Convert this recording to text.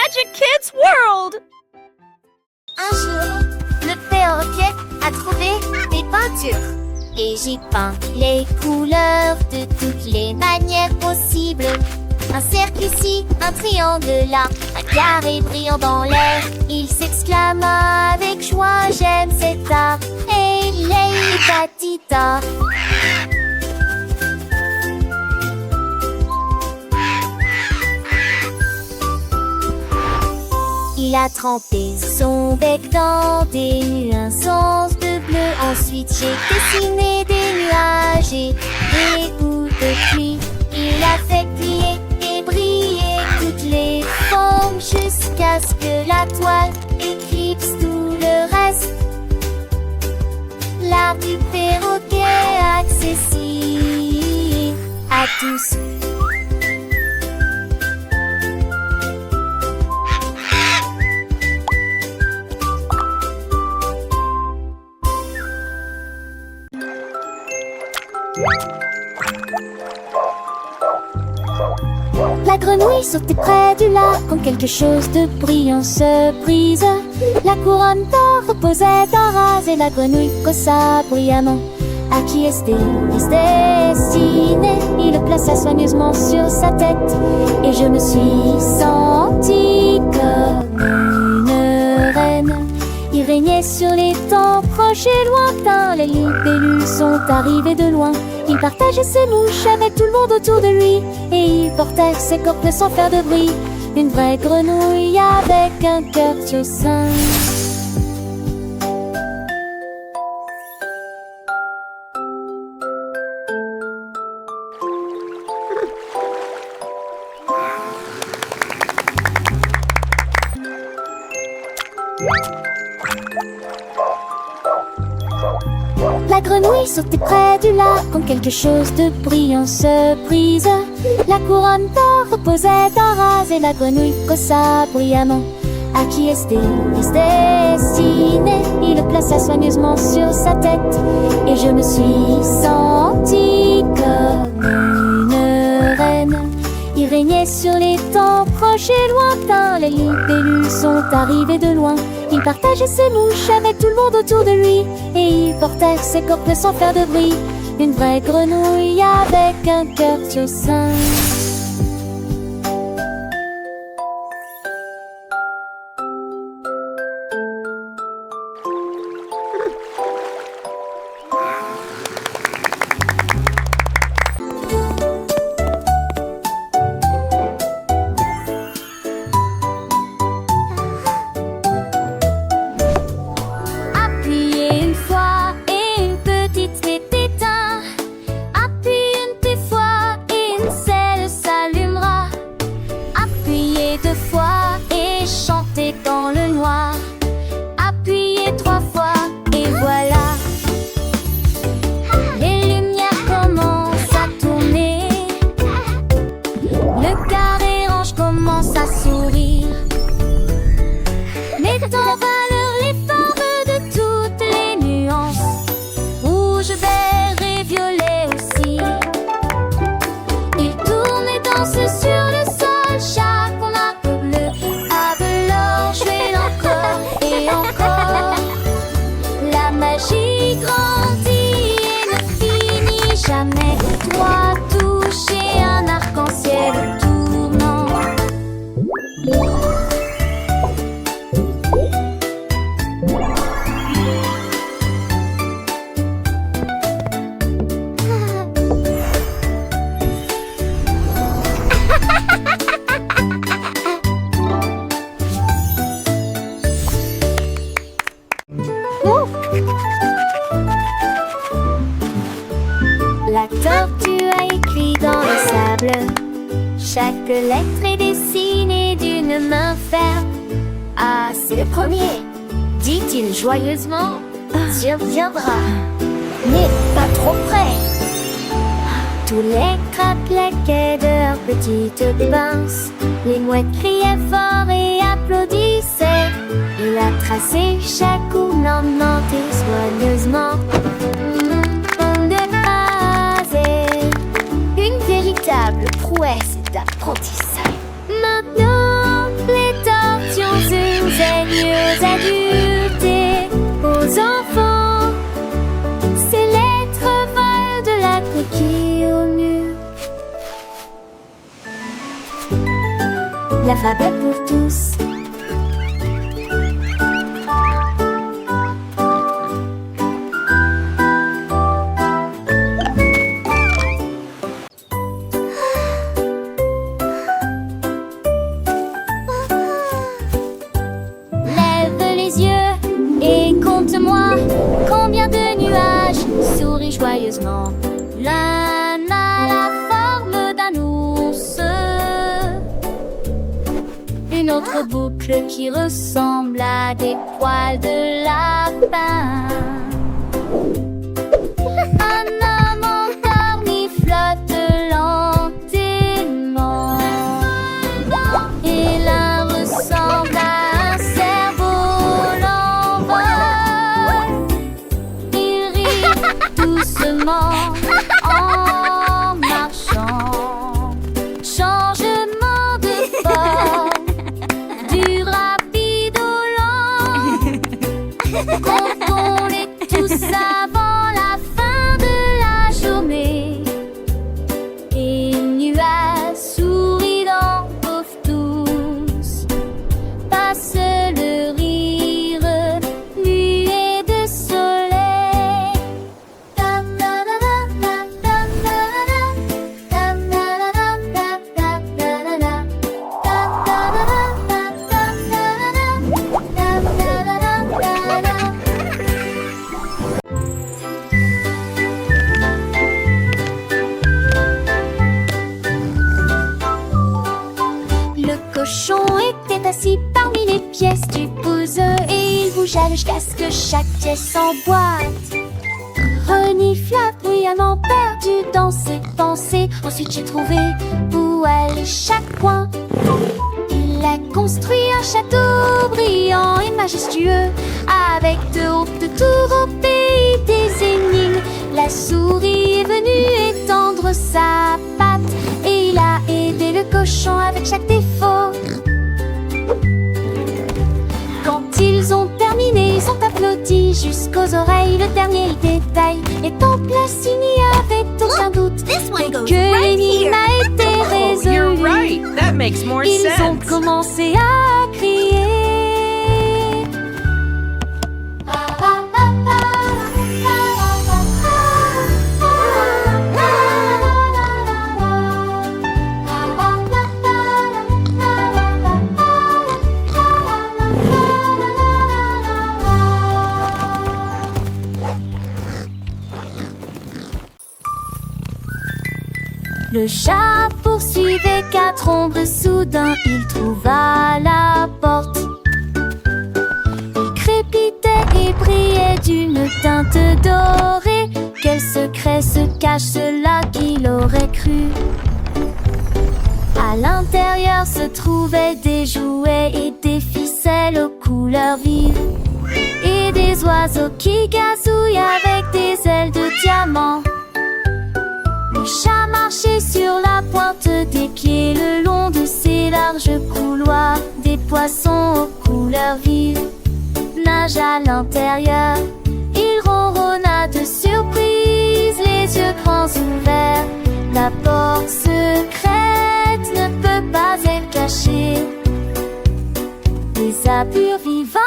Magic Kids World! Un jour, le perroquet a trouvé des peintures. Et j'ai peint les couleurs de toutes les manières possibles. Un cercle ici, un triangle là, un carré brillant dans l'air. Il s'exclama avec joie, j'aime cet art. Hey, lei, patita. Il a trempé son bec dans des nuances de bleu. Ensuite j'ai dessiné des nuages et des gouttes de pluie. Il a fait plier et briller toutes les formes jusqu'à ce que la toile éclipse tout le reste. L'art du perroquet accessible à tous. La grenouille sautait près du lac quand quelque chose de brillant se brise. La couronne d'or reposait en rase et la grenouille caussa bruyamment. À qui est-ce destiné? Il le plaça soigneusement sur sa tête et je me suis sentie comme une reine. Il régnait sur les temps proches et lointains. Les libellules sont arrivées de loin. Il partageait ses mouches avec tout le monde autour de lui. Et il portait ses cornes sans faire de bruit. Une vraie grenouille avec un cœur au sein. La grenouille sautait près du lac quand quelque chose de brillant se brise. La couronne d'or reposait en rase et la grenouille caussa bruyamment. À qui est-ce destiné? Il le plaça soigneusement sur sa tête et je me suis sentie comme une reine. Il régnait sur les temps proches et lointains. Les libellules sont arrivées de loin. Il partageait ses mouches avec tout le monde autour de lui. Et il portait ses cornes sans faire de bruit. Une vraie grenouille avec un cœur au sein. Dans le noir, appuyez 3 fois et voilà. Les lumières commencent à tourner. Le carré range commence à sourire. Mettant en valeur les formes de toutes les nuances. Rouge, vert et violet aussi. Il tourne et danse sur le sol. Chaque nappe bleue jouer encore et encore. La magie grandit et ne finit jamais. Toi toucher un arc-en-ciel tournant. La tortue a écrit dans le sable. Chaque lettre est dessinée d'une main ferme. Ah, c'est le premier, dit-il joyeusement. Surviendra, mais pas trop près. Tous les crabes claquaient de leurs petites pinces. Les mouettes criaient fort et applaudissaient. Il a tracé chaque coup lentement et soigneusement. Une véritable prouesse d'apprentissage. Maintenant, les la fable pour tous. Lève les yeux et compte-moi combien de nuages sourient joyeusement. L'un a la forme d'un ours, une autre boucle qui ressemble à des poils de lapin. Un homme endormi flotte lentement, et l'un ressemble à un cerveau l'envol. Il rit doucement en marchant. Changement de forme, du rapide au lent. Comptons-les tous avant la fin de la journée. Et nuages souriant pauvres tous, passe le rire muet de soleil. Le cochon était assis parmi les pièces du puzzle et il bougea jusqu'à ce que chaque pièce s'emboîte. Renifla bruyamment perdu dans ses pensées. Ensuite j'ai trouvé où allait chaque coin. Il a construit un château brillant et majestueux, avec de hautes tours au pays des énigmes. La souris est venue étendre sa patte et il a aidé le cochon avec chaque défaut. Quand ils ont terminé, ils ont applaudi jusqu'aux oreilles. Le dernier détail est en place, il n'y avait aucun doute This one goes que right l'énigme here. a été Oh, you're résolue. right. That makes more Ils ont sense. commencé à crier. Le chat poursuivait quatre ombres. Soudain il trouva la porte. Il crépitait et brillait d'une teinte dorée. Quel secret se cache, cela qu'il aurait cru. À l'intérieur se trouvaient des jouets et des ficelles aux couleurs vives, et des oiseaux qui gazouillent avec des ailes de diamant. Le chat marchait sur la pointe des pieds le long de ces larges couloirs. Des poissons aux couleurs vives nagent à l'intérieur. Il ronronna de surprise, les yeux grands ouverts. La porte secrète ne peut pas être cachée. Des appurs vivants